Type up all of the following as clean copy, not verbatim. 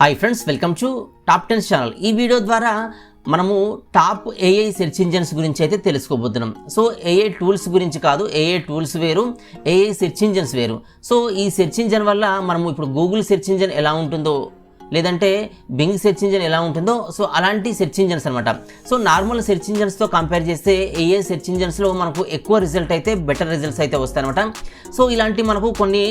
Hi friends, welcome to top 10 channel. ఈ video ద్వారా మనము టాప్ ఏఐ సెర్చ్ ఇంజన్స్ గురించి అయితే తెలుసుకోబోతున్నాం. సో ఏఐ టూల్స్ గురించి కాదు, ఏఐ టూల్స్ వేరు, ఏఐ సెర్చ్ ఇంజన్స్ వేరు. సో ఈ సెర్చ్ ఇంజన్ వల్ల మనము ఇప్పుడు గూగుల్ సెర్చ్ ఇంజన్ ఎలా ఉంటుందో, లేదంటే బింగ్ సెర్చ్ ఇంజన్ ఎలా ఉంటుందో, సో అలాంటి సెర్చ్ ఇంజన్స్ అనమాట. సో నార్మల్ సెర్చ్ ఇంజన్స్తో కంపేర్ చేస్తే ఏఐ సెర్చ్ ఇంజన్స్లో మనకు ఎక్కువ రిజల్ట్ అయితే బెటర్ రిజల్ట్స్ అయితే వస్తాయన్నమాట. సో ఇలాంటి మనకు కొన్ని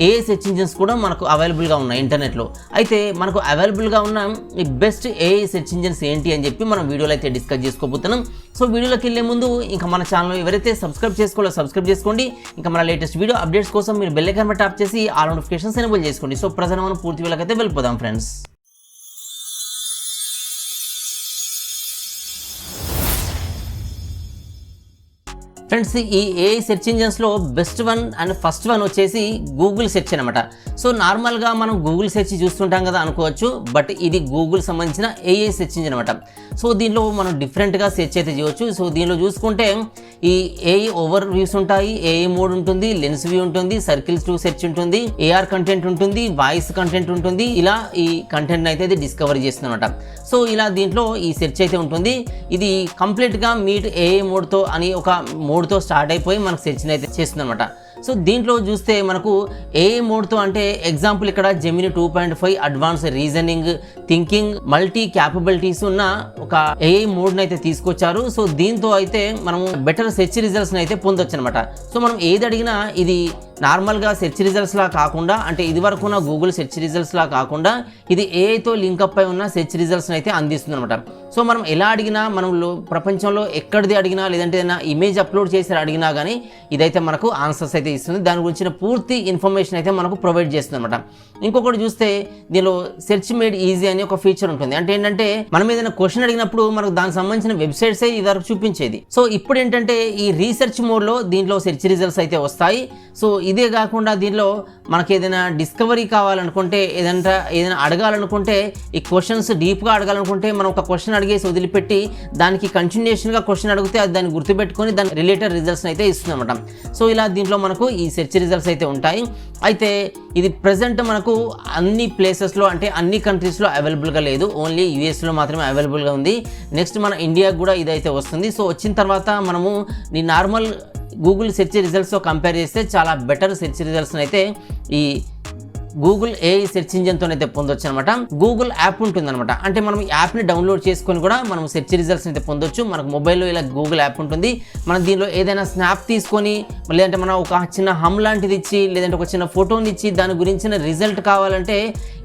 ఏఐ సెర్చ్ ఇంజన్స్ కూడా మనకు అవైలబుల్గా ఉన్నాయి ఇంటర్నెట్లో. అయితే మనకు అవైలబుల్గా ఉన్న ఈ బెస్ట్ ఏఐ సెర్చ్ ఇంజన్స్ ఏంటి అని చెప్పి మనం వీడియోలో అయితే డిస్కస్ చేసుకోబోతున్నాం. సో వీడియోలోకి వెళ్ళే ముందు ఇంకా మన ఛానల్ ఎవరైతే సబ్స్క్రైబ్ చేసుకోవాలో సబ్స్క్రైబ్ చేసుకోండి. ఇంకా మన లేటెస్ట్ వీడియో అప్డేట్స్ కోసం మీరు బెల్ ఐకాన్ ట్యాప్ చేసి ఆల్ నోటిఫికేషన్స్ ఎనేబుల్ చేసుకోండి. సో ప్రజెంట్ మనం పూర్తి వీడియోకి అయితే వెళ్ళిపోదాం ఫ్రెండ్స్. ఫ్రెండ్స్, ఈ ఏఐ సెర్చ్ ఇంజన్స్లో best one and first one వచ్చేసి గూగుల్ సెర్చ్ అనమాట. సో నార్మల్గా మనం గూగుల్ సెర్చ్ చూస్తుంటాం కదా అనుకోవచ్చు, బట్ ఇది గూగుల్ సంబంధించిన ఏఐ సెర్చ్ ఇంజన్ అనమాట. సో దీనిలో మనం డిఫరెంట్గా సెర్చ్ అయితే చేయవచ్చు. సో దీనిలో చూసుకుంటే ఈ ఏఐ ఓవర్ వ్యూస్ ఉంటాయి, ఏఐ మోడ్ ఉంటుంది, లెన్స్ వ్యూ ఉంటుంది, సర్కిల్స్ టు సెర్చ్ ఉంటుంది, ఏఆర్ కంటెంట్ ఉంటుంది, వాయిస్ కంటెంట్ ఉంటుంది. ఇలా ఈ కంటెంట్ అయితే ఇది డిస్కవర్ చేస్తుంది అనమాట. సో ఇలా దీంట్లో ఈ సెర్చ్ అయితే ఉంటుంది. ఇది కంప్లీట్గా మీట్ ఏఐ మోడ్తో అని ఒక మోడ్తో స్టార్ట్ అయిపోయి మనకు సెర్చ్ని అయితే చేస్తుంది అనమాట. సో దీంట్లో చూస్తే మనకు ఏఐ మోడ్తో అంటే ఎగ్జాంపుల్ ఇక్కడ Gemini 2.5 advance reasoning, thinking, multi capabilities ఉన్న ఒక ఏఐ మోడ్ని అయితే తీసుకొచ్చారు. సో దీంతో అయితే మనము బెటర్ సెర్చ్ రిజల్ట్స్ని అయితే పొందొచ్చు అనమాట. సో మనం ఏది అడిగినా ఇది నార్మల్గా సెర్చ్ రిజల్ట్స్లా కాకుండా, అంటే ఇది వరకు ఉన్న గూగుల్ సెర్చ్ రిజల్ట్స్లా కాకుండా ఇది ఏఐతో లింకప్ అయి ఉన్న సెర్చ్ రిజల్ట్స్ని అయితే అందిస్తుంది అనమాట. సో మనం ఎలా అడిగినా, మనం ప్రపంచంలో ఎక్కడిది అడిగినా, లేదంటే ఏదైనా ఇమేజ్ అప్లోడ్ చేసి అడిగినా కానీ ఇదైతే మనకు ఆన్సర్స్ అయితే ఇస్తుంది. దాని గురించిన పూర్తి ఇన్ఫర్మేషన్ అయితే మనకు ప్రొవైడ్ చేస్తుంది అనమాట. ఇంకొకటి చూస్తే దీనిలో సెర్చ్ మేడ్ ఈజీ అని ఒక ఫీచర్ ఉంటుంది. అంటే ఏంటంటే మనం ఏదైనా క్వశ్చన్ అడిగినప్పుడు మనకు దానికి సంబంధించిన వెబ్సైట్స్ ఇది వరకు చూపించేది. సో ఇప్పుడు ఏంటంటే ఈ రీసెర్చ్ మోడ్లో దీంట్లో సెర్చ్ రిజల్ట్స్ అయితే వస్తాయి. సో ఇదే కాకుండా దీనిలో మనకి ఏదైనా డిస్కవరీ కావాలనుకుంటే, ఏదైనా అడగాలనుకుంటే, ఈ క్వశ్చన్స్ డీప్గా అడగాలనుకుంటే మనం ఒక క్వశ్చన్ అడిగేసి వదిలిపెట్టి దానికి కంటిన్యూషన్గా క్వశ్చన్ అడిగితే అది దాన్ని గుర్తుపెట్టుకొని దాని రిలేటెడ్ రిజల్ట్స్ అయితే ఇస్తుంది అనమాట. సో ఇలా దీంట్లో మనకు ఈ సెర్చ్ రిజల్ట్స్ అయితే ఉంటాయి. అయితే ఇది ప్రజెంట్ మనకు అన్ని ప్లేసెస్లో, అంటే అన్ని కంట్రీస్లో అవైలబుల్గా లేదు, ఓన్లీ యూఎస్లో మాత్రమే అవైలబుల్గా ఉంది. నెక్స్ట్ మన ఇండియాకు కూడా ఇదైతే వస్తుంది. సో వచ్చిన తర్వాత మనము ఈ నార్మల్ గూగుల్ సెర్చ్ రిజల్ట్స్తో కంపేర్ చేస్తే చాలా బెటర్ సెర్చ్ రిజల్ట్స్ని అయితే ఈ గూగుల్ ఏఐ సెర్చ్ ఇంజన్తో అయితే పొందొచ్చు అనమాట. గూగుల్ యాప్ ఉంటుందన్నమాట. అంటే మనం యాప్ని డౌన్లోడ్ చేసుకొని కూడా మనం సెర్చ్ రిజల్ట్స్ అయితే పొందొచ్చు. మనకు మొబైల్లో ఇలా గూగుల్ యాప్ ఉంటుంది. మనం దీనిలో ఏదైనా స్నాప్ తీసుకొని, లేదంటే మనం ఒక చిన్న హమ్ లాంటిది ఇచ్చి, లేదంటే ఒక చిన్న ఫోటోని ఇచ్చి దాని గురించిన రిజల్ట్ కావాలంటే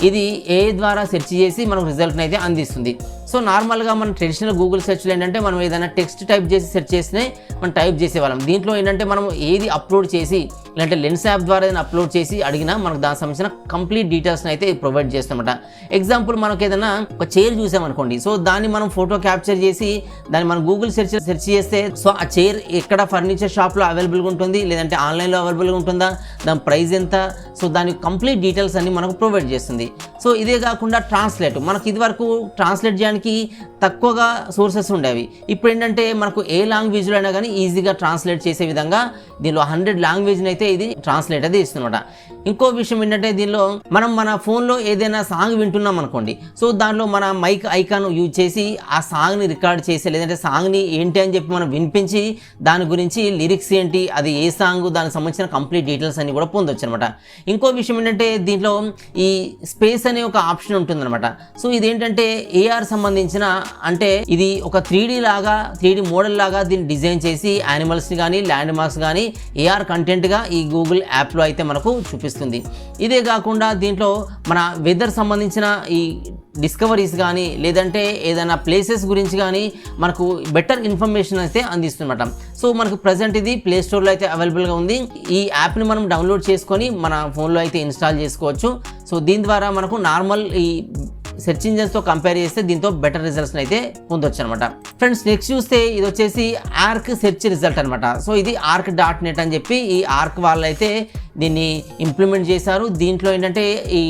ఇది ఏఐ ద్వారా సెర్చ్ చేసి మనకు రిజల్ట్ని అయితే అందిస్తుంది. సో నార్మల్గా మన ట్రెడిషనల్ గూగుల్ సెర్చ్లో ఏంటంటే మనం ఏదైనా టెక్స్ట్ టైప్ చేసి సెర్చ్ చేసినే మనం టైప్ చేసేవాళ్ళం. దీంట్లో ఏంటంటే మనం ఏది అప్లోడ్ చేసి, లేదంటే లెన్స్ యాప్ ద్వారా ఏదైనా అప్లోడ్ చేసి అడిగినా మనకు దానికి సంబంధించిన కంప్లీట్ డీటెయిల్స్ని అయితే ప్రొవైడ్ చేస్తామన్నమాట. ఎగ్జాంపుల్ మనకు ఏదైనా ఒక చైర్ చూసామనుకోండి, సో దాన్ని మనం ఫోటో క్యాప్చర్ చేసి దాన్ని మనం గూగుల్ సెర్చ్ చేస్తే సో ఆ చైర్ ఎక్కడ ఫర్నిచర్ షాప్లో అవైలబుల్గా ఉంటుంది, లేదంటే ఆన్లైన్లో అవైలబుల్గా ఉంటుందా, దాని ప్రైస్ ఎంత, సో దాని కంప్లీట్ డీటెయిల్స్ అన్ని మనకు ప్రొవైడ్ చేస్తుంది. సో ఇదే కాకుండా ట్రాన్స్లేట్, మనకు ఇది వరకు ట్రాన్స్లేట్ చేయడానికి తక్కువగా సోర్సెస్ ఉండేవి. ఇప్పుడు ఏంటంటే మనకు ఏ లాంగ్వేజ్లో అయినా కానీ ఈజీగా ట్రాన్స్లేట్ చేసే విధంగా దీనిలో 100 లాంగ్వేజ్ని అయితే ఇది ట్రాన్స్లేట్ అయితే ఇస్తుందన్నమాట. ఇంకో విషయం ఏంటంటే దీనిలో మనం మన ఫోన్లో ఏదైనా సాంగ్ వింటున్నాం అనుకోండి, సో దానిలో మన మైక్ ఐకాన్ యూజ్ చేసి ఆ సాంగ్ని రికార్డ్ చేసి, లేదంటే సాంగ్ని ఏంటి అని చెప్పి మనం వినిపించి దాని గురించి లిరిక్స్ ఏంటి, అది ఏ సాంగ్, దానికి సంబంధించిన కంప్లీట్ డీటెయిల్స్ అన్ని కూడా పొందొచ్చు అనమాట. ఇంకో విషయం ఏంటంటే దీంట్లో ఈ స్పేస్ అనే ఒక ఆప్షన్ ఉంటుందన్నమాట. సో ఇదేంటంటే ఏఆర్ సంబంధించిన, అంటే ఇది ఒక 3D మోడల్ లాగా దీన్ని డిజైన్ చేసి యానిమల్స్ని కానీ ల్యాండ్ మార్క్స్ కానీ ఏఆర్ కంటెంట్గా ఈ గూగుల్ యాప్లో అయితే మనకు చూపిస్తుంది. ఇదే కాకుండా దీంట్లో మన వెదర్ సంబంధించిన ఈ డిస్కవరీస్ కానీ, లేదంటే ఏదైనా ప్లేసెస్ గురించి కానీ మనకు బెటర్ ఇన్ఫర్మేషన్ అయితే అందిస్తుందన్నమాట. సో మనకు ప్రజెంట్ ఇది ప్లే స్టోర్లో అయితే అవైలబుల్గా ఉంది. ఈ యాప్ని మనం డౌన్లోడ్ చేసుకొని మన ఫోన్లో అయితే ఇన్స్టాల్ చేసుకోవచ్చు. సో దీని ద్వారా మనకు నార్మల్ ఈ సెర్చ్ ఇంజన్స్తో కంపేర్ చేస్తే దీంతో బెటర్ రిజల్ట్స్ని అయితే పొందొచ్చు అనమాట. ఫ్రెండ్స్, నెక్స్ట్ చూస్తే ఇది వచ్చేసి ఆర్క్ సెర్చ్ రిజల్ట్ అనమాట. సో ఇది ARC.net అని చెప్పి ఈ ఆర్క్ వాళ్ళు అయితే దీన్ని ఇంప్లిమెంట్ చేశారు. దీంట్లో ఏంటంటే ఈ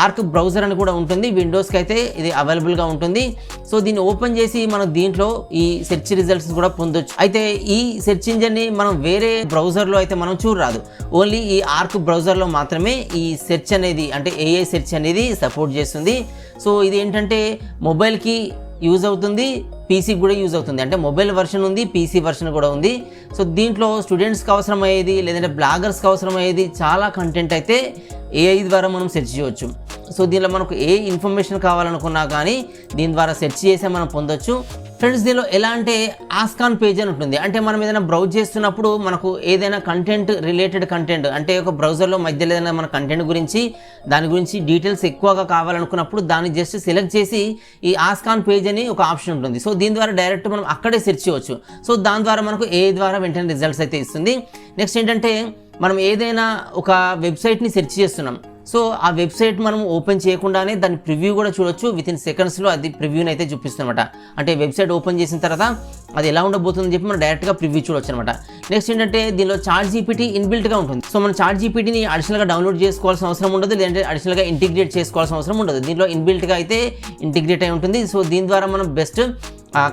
ఆర్క్ బ్రౌజర్ అని కూడా ఉంటుంది, విండోస్కి అయితే ఇది అవైలబుల్గా ఉంటుంది. సో దీన్ని ఓపెన్ చేసి మనం దీంట్లో ఈ సెర్చ్ రిజల్ట్స్ కూడా పొందొచ్చు. అయితే ఈ సెర్చ్ ఇంజన్ని మనం వేరే బ్రౌజర్లో అయితే మనం చూడరాదు, ఓన్లీ ఈ ఆర్క్ బ్రౌజర్లో మాత్రమే ఈ సెర్చ్ అనేది అంటే ఏఐ సెర్చ్ అనేది సపోర్ట్ చేస్తుంది. సో ఇది ఏంటంటే మొబైల్కి యూజ్ అవుతుంది, పీసీకి కూడా యూజ్ అవుతుంది. అంటే మొబైల్ వర్షన్ ఉంది, పీసీ వర్షన్ కూడా ఉంది. సో దీంట్లో స్టూడెంట్స్కి అవసరమయ్యేది లేదంటే బ్లాగర్స్కి అవసరమయ్యేది చాలా కంటెంట్ అయితే ఏఐ ద్వారా మనం సెర్చ్ చేయవచ్చు. సో దీనిలో మనకు ఏ ఇన్ఫర్మేషన్ కావాలనుకున్నా కానీ దీని ద్వారా సెర్చ్ చేసే మనం పొందొచ్చు. ఫ్రెండ్స్ దీనిలో ఎలా అంటే ఆస్క్ ఆన్ పేజ్ అని ఉంటుంది. అంటే మనం ఏదైనా బ్రౌజ్ చేస్తున్నప్పుడు మనకు ఏదైనా కంటెంట్ రిలేటెడ్ కంటెంట్ అంటే ఒక బ్రౌజర్లో మధ్యలో ఏదైనా మన కంటెంట్ గురించి దాని గురించి డీటెయిల్స్ ఎక్కువగా కావాలనుకున్నప్పుడు దాన్ని జస్ట్ సెలెక్ట్ చేసి ఈ ఆస్క్ ఆన్ పేజ్ అని ఒక ఆప్షన్ ఉంటుంది. సో దీని ద్వారా డైరెక్ట్ మనం అక్కడే సెర్చ్ చేయవచ్చు. సో దాని ద్వారా మనకు ఏ ద్వారా వెంటనే రిజల్ట్స్ అయితే ఇస్తుంది. నెక్స్ట్ ఏంటంటే మనం ఏదైనా ఒక వెబ్సైట్ని సెర్చ్ చేస్తున్నాం, సో ఆ వెబ్సైట్ మనం ఓపెన్ చేయకుండానే దాని ప్రివ్యూ కూడా చూడొచ్చు. వితిన్ సెకండ్స్లో అది ప్రివ్యూని అయితే చూపిస్తుందన్నమాట. అంటే వెబ్సైట్ ఓపెన్ చేసిన తర్వాత అది ఎలా ఉండబోతుందని చెప్పి మనం డైరెక్ట్గా ప్రివ్యూ చూడొచ్చు అనమాట. నెక్స్ట్ ఏంటంటే దీనిలో చాట్ జీపీటీ ఇన్బిల్ట్గా ఉంటుంది. సో మనం చాట్ జీపీటీని అడిషనల్గా డౌన్లోడ్ చేసుకోవాల్సిన అవసరం ఉండదు, లేదంటే అడిషనల్గా ఇంటిగ్రేట్ చేసుకోవాల్సిన అవసరం ఉండదు. దీంట్లో ఇన్బిల్ట్గా అయితే ఇంటిగ్రేట్ అయి ఉంటుంది. సో దీని ద్వారా మనం బెస్ట్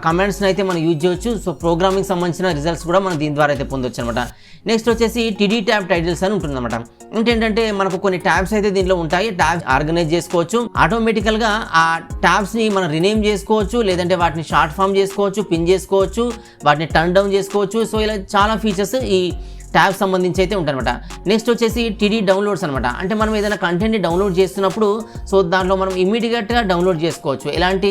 కమాండ్స్ని అయితే మనం యూజ్ చేయొచ్చు. సో ప్రోగ్రామింగ్ సంబంధించిన రిజల్ట్స్ కూడా మనం దీని ద్వారా అయితే పొందొచ్చు అనమాట. నెక్స్ట్ వచ్చేసి టిడి ట్యాబ్ టైటిల్స్ అని ఉంటుందన్నమాట. ఏంటంటే మనకు కొన్ని ట్యాబ్స్ అయితే దీంట్లో ఉంటాయి, ట్యాబ్స్ ఆర్గనైజ్ చేసుకోవచ్చు. ఆటోమేటికల్గా ఆ ట్యాబ్స్ని మనం రినేమ్ చేసుకోవచ్చు, లేదంటే వాటిని షార్ట్ ఫామ్ చేసుకోవచ్చు, పిన్ చేసుకోవచ్చు, వాటిని టర్న్ డౌన్ చేసుకోవచ్చు. సో ఇలా చాలా ఫీచర్స్ ఈ ట్యాబ్ సంబంధించి అయితే ఉంటాయన్నమాట. నెక్స్ట్ వచ్చేసి టిడి డౌన్లోడ్స్ అనమాట. అంటే మనం ఏదైనా కంటెంట్ని డౌన్లోడ్ చేస్తున్నప్పుడు సో దాంట్లో మనం ఇమీడియట్గా డౌన్లోడ్ చేసుకోవచ్చు, ఎలాంటి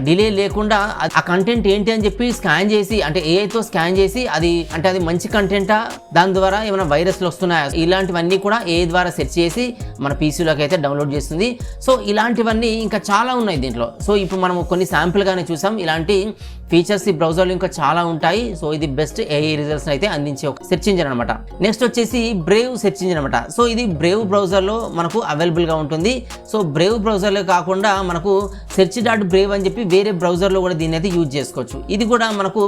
డిలే లేకుండా. ఆ కంటెంట్ ఏంటి అని చెప్పి స్కాన్ చేసి అంటే ఏఐతో స్కాన్ చేసి అది అంటే అది మంచి కంటెంటా, దాని ద్వారా ఏమైనా వైరస్లు వస్తున్నాయా, ఇలాంటివన్నీ కూడా ఏఐ ద్వారా సెర్చ్ చేసి మన పీసీలోకి అయితే డౌన్లోడ్ చేస్తుంది. సో ఇలాంటివన్నీ ఇంకా చాలా ఉన్నాయి దీంట్లో. సో ఇప్పుడు మనం కొన్ని శాంపుల్గానే చూసాం, ఇలాంటి ఫీచర్స్ ఈ బ్రౌజర్లో ఇంకా చాలా ఉంటాయి. సో ఇది బెస్ట్ ఏఐ రిజల్ట్స్ అయితే అందించే ఒక సెర్చ్ ఇంజిన్ అనమాట. నెక్స్ట్ వచ్చేసి బ్రేవ్ సెర్చ్ ఇంజిన్ అనమాట. సో ఇది బ్రేవ్ బ్రౌజర్లో మనకు అవైలబుల్గా ఉంటుంది. సో బ్రేవ్ బ్రౌజర్లో కాకుండా మనకు search.brave అని చెప్పి వేరే బ్రౌజర్లో కూడా దీన్ని అయితే యూజ్ చేసుకోవచ్చు. ఇది కూడా మనకు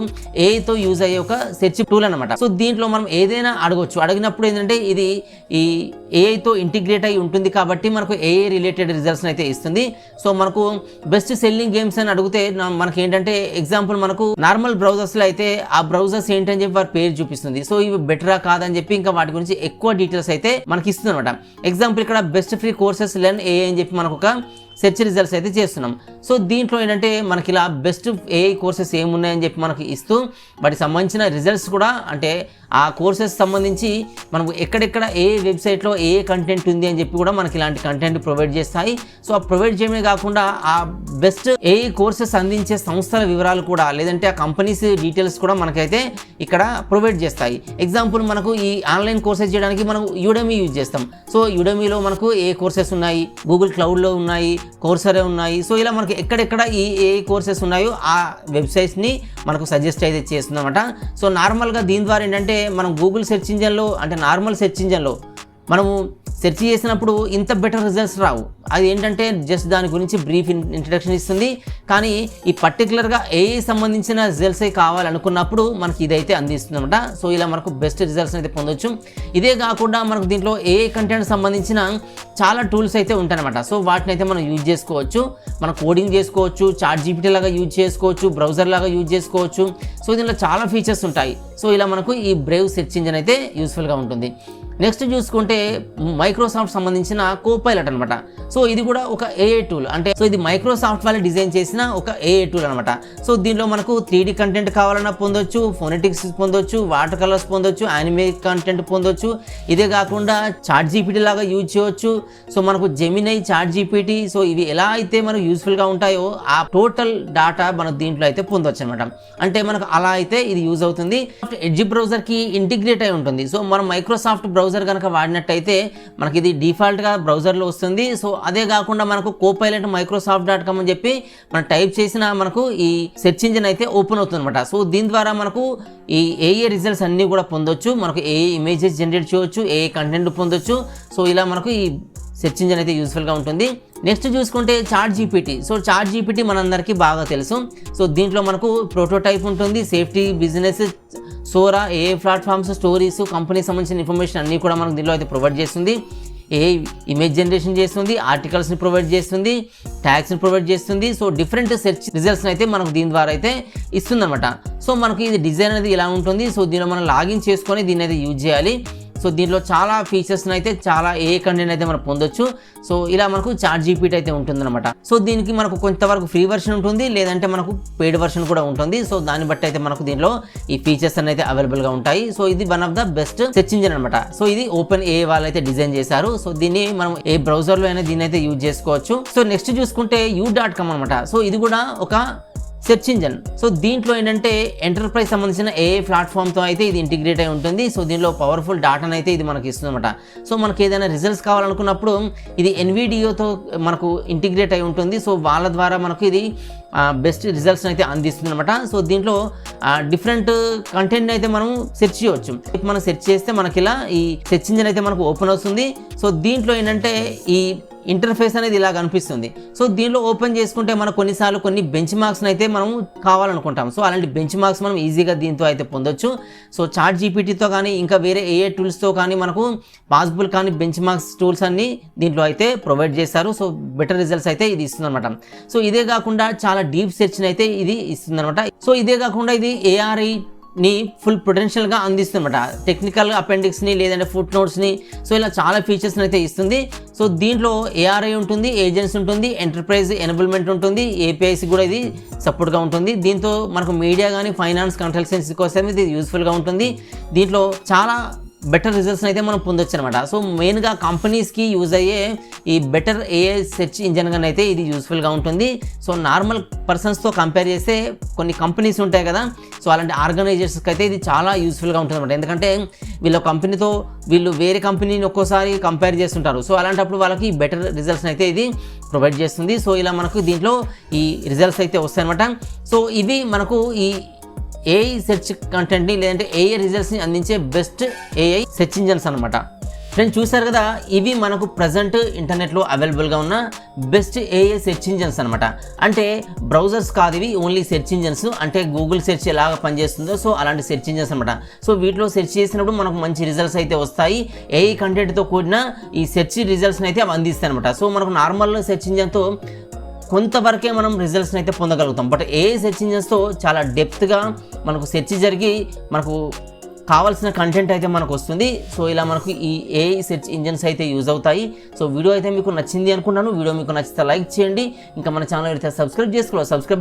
ఏఐతో యూజ్ అయ్యే ఒక సెర్చ్ టూల్ అనమాట. సో దీంట్లో మనం ఏదైనా అడగొచ్చు. అడిగినప్పుడు ఏంటంటే ఇది ఈ ఏఐతో ఇంటిగ్రేట్ అయి ఉంటుంది కాబట్టి మనకు ఏఐ రిలేటెడ్ రిజల్ట్స్ అయితే ఇస్తుంది. సో మనకు బెస్ట్ సెల్లింగ్ గేమ్స్ అని అడిగితే మనకి ఏంటంటే ఎగ్జాంపుల్ మనకు నార్మల్ బ్రౌజర్స్లో అయితే ఆ బ్రౌజర్స్ ఏంటని చెప్పి వారి పేరు చూపిస్తుంది. సో ఇవి బెటరా కాదని చెప్పి ఇంకా వాటి గురించి ఎక్కువ డీటెయిల్స్ అయితే మనకి ఇస్తుంది అనమాట. ఎగ్జాంపుల్ ఇక్కడ best free courses learn AI అని చెప్పి మనకు ఒక సెర్చ్ రిజల్ట్స్ అయితే చేస్తున్నాం. సో దీంట్లో ఏంటంటే మనకి ఇలా బెస్ట్ ఏఐ కోర్సెస్ ఏమున్నాయని చెప్పి మనకి ఇస్తూ వాటికి సంబంధించిన రిజల్ట్స్ కూడా అంటే ఆ కోర్సెస్ సంబంధించి మనకు ఎక్కడెక్కడ ఏ వెబ్సైట్లో ఏ కంటెంట్ ఉంది అని చెప్పి కూడా మనకి ఇలాంటి కంటెంట్ ప్రొవైడ్ చేస్తాయి. సో ఆ ప్రొవైడ్ చేయడమే కాకుండా ఆ బెస్ట్ ఏఐ కోర్సెస్ అందించే సంస్థల వివరాలు కూడా లేదంటే ఆ కంపెనీస్ డీటెయిల్స్ కూడా మనకైతే ఇక్కడ ప్రొవైడ్ చేస్తాయి. ఎగ్జాంపుల్ మనకు ఈ ఆన్లైన్ కోర్సెస్ చేయడానికి మనం యుడమీ యూజ్ చేస్తాం. సో యుడమీలో మనకు ఏ కోర్సెస్ ఉన్నాయి, గూగుల్ క్లౌడ్లో ఉన్నాయి, కోర్సరే ఉన్నాయి. సో ఇలా మనకి ఎక్కడెక్కడ ఈ ఏ కోర్సెస్ ఉన్నాయో ఆ వెబ్సైట్స్ని మనకు సజెస్ట్ అయితే చేస్తుందన్నమాట. సో నార్మల్గా దీని ద్వారా ఏంటంటే మనం గూగుల్ సెర్చ్ ఇంజన్లో అంటే నార్మల్ సెర్చ్ ఇంజన్లో మనము సెర్చ్ చేసినప్పుడు ఇంత బెటర్ రిజల్ట్స్ రావు. అది ఏంటంటే జస్ట్ దాని గురించి బ్రీఫ్ ఇంట్రడక్షన్ ఇస్తుంది. కానీ ఈ పర్టికులర్గా ఏఐ సంబంధించిన రిజల్ట్స్ కావాలనుకున్నప్పుడు మనకి ఇదైతే అందిస్తుంది అనమాట. సో ఇలా మనకు బెస్ట్ రిజల్ట్స్ అయితే పొందొచ్చు. ఇదే కాకుండా మనకు దీంట్లో ఏఐ కంటెంట్ సంబంధించిన చాలా టూల్స్ అయితే ఉంటాయన్నమాట. సో వాటిని అయితే మనం యూజ్ చేసుకోవచ్చు. మనం కోడింగ్ చేసుకోవచ్చు, చాట్ జీపీటీ లాగా యూజ్ చేసుకోవచ్చు, బ్రౌజర్ లాగా యూజ్ చేసుకోవచ్చు. సో దీంట్లో చాలా ఫీచర్స్ ఉంటాయి. సో ఇలా మనకు ఈ బ్రేవ్ సెర్చ్ ఇంజిన్ అయితే యూస్ఫుల్గా ఉంటుంది. నెక్స్ట్ చూసుకుంటే మైక్రోసాఫ్ట్ సంబంధించిన కోపైలట్ అనమాట. సో ఇది కూడా ఒక ఏఐ టూల్. అంటే సో ఇది మైక్రోసాఫ్ట్ వాళ్ళు డిజైన్ చేసిన ఒక ఏఐ టూల్ అనమాట. సో దీనిలో మనకు 3D కంటెంట్ కావాలన్నా పొందొచ్చు, ఫోనెటిక్స్ పొందొచ్చు, వాటర్ కలర్స్ పొందొచ్చు, యానిమే కంటెంట్ పొందొచ్చు. ఇదే కాకుండా చాట్ జీపీటీ లాగా యూజ్ చేయవచ్చు. సో మనకు జెమినై, చాట్ జీపీటీ సో ఇవి ఎలా అయితే మనకు యూస్ఫుల్గా ఉంటాయో ఆ టోటల్ డాటా మనం దీంట్లో అయితే పొందొచ్చు అనమాట. అంటే మనకు అలా అయితే ఇది యూజ్ అవుతుంది. ఎడ్జ్ బ్రౌజర్కి ఇంటిగ్రేట్ అయి ఉంటుంది. సో మనం మైక్రోసాఫ్ట్ బ్రౌజర్ కనుక వాడినట్టయితే మనకి ఇది డిఫాల్ట్గా బ్రౌజర్లో వస్తుంది. సో అదే కాకుండా మనకు కోపైలట్ మైక్రోసాఫ్ట్.com అని చెప్పి మనం టైప్ చేసిన మనకు ఈ సెర్చ్ ఇంజిన్ అయితే ఓపెన్ అవుతుంది అనమాట. సో దీని ద్వారా మనకు ఈ ఏఏ రిజల్ట్స్ అన్నీ కూడా పొందొచ్చు. మనకు ఏఏ ఇమేజెస్ జనరేట్ చేయవచ్చు, ఏఏ కంటెంట్ పొందొచ్చు. సో ఇలా మనకు ఈ సెర్చ్ ఇంజిన్ అయితే యూస్ఫుల్గా ఉంటుంది. నెక్స్ట్ చూసుకుంటే ChatGPT. So ChatGPT మనందరికీ బాగా తెలుసు. సో దీంట్లో మనకు ప్రోటోటైప్ ఉంటుంది, సేఫ్టీ, బిజినెస్, సోరా, ఏఏ ప్లాట్ఫామ్స్, స్టోరీస్, కంపెనీ సంబంధించిన ఇన్ఫర్మేషన్ అన్నీ కూడా మనకు దీనిలో అయితే ప్రొవైడ్ చేస్తుంది. ఏ ఇమేజ్ జనరేషన్ చేస్తుంది, ఆర్టికల్స్ని ప్రొవైడ్ చేస్తుంది, ట్యాగ్స్ని ప్రొవైడ్ చేస్తుంది. సో డిఫరెంట్ సెర్చ్ రిజల్ట్స్ని అయితే మనకు దీని ద్వారా అయితే ఇస్తుంది అనమాట. సో మనకు ఇది డిజైన్ అనేది ఇలా ఉంటుంది. సో దీనిలో మనం లాగిన్ చేసుకొని దీన్ని అయితే యూజ్ చేయాలి. సో దీంట్లో చాలా ఫీచర్స్ని అయితే చాలా కంటెంట్ అయితే మనం పొందొచ్చు. సో ఇలా మనకు ChatGPT అయితే ఉంటుందన్నమాట. సో దీనికి మనకు కొంతవరకు ఫ్రీ వర్షన్ ఉంటుంది, లేదంటే మనకు పెయిడ్ వర్షన్ కూడా ఉంటుంది. సో దాన్ని బట్టి అయితే మనకు దీంట్లో ఈ ఫీచర్స్ అయితే అవైలబుల్గా ఉంటాయి. సో ఇది one of the best search engine అనమాట. సో ఇది OpenAI వాళ్ళు అయితే డిజైన్ చేశారు. సో దీన్ని మనం ఏ బ్రౌజర్లో అయినా దీన్ని అయితే యూజ్ చేసుకోవచ్చు. సో నెక్స్ట్ చూసుకుంటే u.com అనమాట. సో ఇది కూడా ఒక సెర్చ్ ఇంజన్. సో దీంట్లో ఏంటంటే ఎంటర్ప్రైజ్ సంబంధించిన AI ప్లాట్ఫామ్తో అయితే ఇది ఇంటిగ్రేట్ అయి ఉంటుంది. సో దీనిలో పవర్ఫుల్ డాటాను అయితే ఇది మనకి ఇస్తుంది అనమాట. సో మనకి ఏదైనా రిజల్ట్స్ కావాలనుకున్నప్పుడు ఇది NVIDIAతో మనకు ఇంటిగ్రేట్ అయి ఉంటుంది. సో వాళ్ళ ద్వారా మనకు ఇది బెస్ట్ రిజల్ట్స్ అయితే అందిస్తుంది అనమాట. సో దీంట్లో డిఫరెంట్ కంటెంట్ అయితే మనం సెర్చ్ చేయవచ్చు. మనం సెర్చ్ చేస్తే మనకి ఇలా ఈ సెర్చ్ ఇంజన్ అయితే మనకు ఓపెన్ అవుతుంది. సో దీంట్లో ఏంటంటే ఈ ఇంటర్ఫేస్ అనేది ఇలా కనిపిస్తుంది. సో దీనిలో ఓపెన్ చేసుకుంటే మనకు కొన్నిసార్లు కొన్ని బెంచ్ మార్క్స్ని అయితే మనం కావాలనుకుంటాం. సో అలాంటి బెంచ్ మార్క్స్ మనం ఈజీగా దీంతో అయితే పొందొచ్చు. సో ChatGPTతో కానీ ఇంకా వేరే AI టూల్స్తో కానీ మనకు పాసిబుల్ కానీ బెంచ్ మార్క్స్ టూల్స్ అన్ని దీంట్లో అయితే ప్రొవైడ్ చేస్తారు. సో బెటర్ రిజల్ట్స్ అయితే ఇది ఇస్తుంది అనమాట. సో ఇదే కాకుండా చాలా డీప్ సెర్చ్ని అయితే ఇది ఇస్తుంది అనమాట. సో ఇదే కాకుండా ఇది AI ఫుల్ పొటెన్షియల్గా అందిస్తుందన్నమాట. టెక్నికల్ అపెండిక్స్ని లేదంటే ఫుట్ నోట్స్ని సో ఇలా చాలా ఫీచర్స్ని అయితే ఇస్తుంది. సో దీంట్లో AI ఉంటుంది, ఏజెంట్స్ ఉంటుంది, ఎంటర్ప్రైజ్ ఎనేబుల్మెంట్ ఉంటుంది, APIs కూడా ఇది సపోర్ట్గా ఉంటుంది. దీంతో మనకు మీడియా కానీ ఫైనాన్స్ కన్సల్టెన్సీ కోసం ఇది యూస్ఫుల్గా ఉంటుంది. దీంట్లో చాలా బెటర్ రిజల్ట్స్ని అయితే మనం పొందొచ్చు అనమాట. సో మెయిన్గా కంపెనీస్కి యూజ్ అయ్యే ఈ బెటర్ AI సెర్చ్ ఇంజన్గా అయితే ఇది యూస్ఫుల్గా ఉంటుంది. సో నార్మల్ పర్సన్స్తో కంపేర్ చేస్తే కొన్ని కంపెనీస్ ఉంటాయి కదా, సో అలాంటి ఆర్గనైజేషన్స్కి అయితే ఇది చాలా యూస్ఫుల్గా ఉంటుంది అనమాట. ఎందుకంటే వీళ్ళ కంపెనీతో వీళ్ళు వేరే కంపెనీని ఒక్కోసారి కంపేర్ చేస్తుంటారు. సో అలాంటప్పుడు వాళ్ళకి బెటర్ రిజల్ట్స్ని అయితే ఇది ప్రొవైడ్ చేస్తుంది. సో ఇలా మనకు దీంట్లో ఈ రిజల్ట్స్ అయితే వస్తాయి అనమాట. సో ఇవి మనకు ఈ AI సెర్చ్ కంటెంట్ని లేదంటే AI రిజల్ట్స్ని అందించే బెస్ట్ AI సెర్చ్ ఇంజన్స్ అనమాట. ఫ్రెండ్స్ చూసారు కదా, ఇవి మనకు ప్రజెంట్ ఇంటర్నెట్లో అవైలబుల్గా ఉన్న బెస్ట్ AI సెర్చ్ ఇంజన్స్ అనమాట. అంటే బ్రౌజర్స్ కాదు, ఇవి ఓన్లీ సెర్చ్ ఇంజన్స్. అంటే గూగుల్ సెర్చ్ ఎలాగ పనిచేస్తుందో సో అలాంటి సెర్చ్ ఇంజన్స్ అనమాట. సో వీటిలో సెర్చ్ చేసినప్పుడు మనకు మంచి రిజల్ట్స్ అయితే వస్తాయి. AI కంటెంట్తో కూడిన ఈ సెర్చ్ రిజల్ట్స్ని అయితే అవి అందిస్తాయి అనమాట. సో మనకు నార్మల్ సెర్చ్ ఇంజన్తో కొంతవరకే మనం రిజల్ట్స్ని అయితే పొందగలుగుతాం. బట్ AI సెర్చ్ ఇంజన్స్తో చాలా డెప్త్గా మనకు సెర్చ్ జరిగి మనకు కావాల్సిన కంటెంట్ అయితే మనకు వస్తుంది. సో ఇలా మనకు ఈ AI సెర్చ్ ఇంజన్స్ అయితే యూజ్ అవుతాయి. సో వీడియో అయితే మీకు నచ్చింది అనుకుంటున్నాను. వీడియో మీకు నచ్చితే లైక్ చేయండి. ఇంకా మన ఛానల్ అయితే సబ్స్క్రైబ్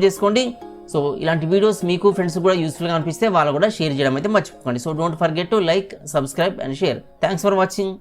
చేసుకోండి. సో ఇలాంటి వీడియోస్ మీకు ఫ్రెండ్స్ కూడా యూస్ఫుల్గా అనిపిస్తే వాళ్ళు కూడా షేర్ చేయడం అయితే మర్చిపోకండి. So don't forget to like, subscribe and share. Thanks for watching.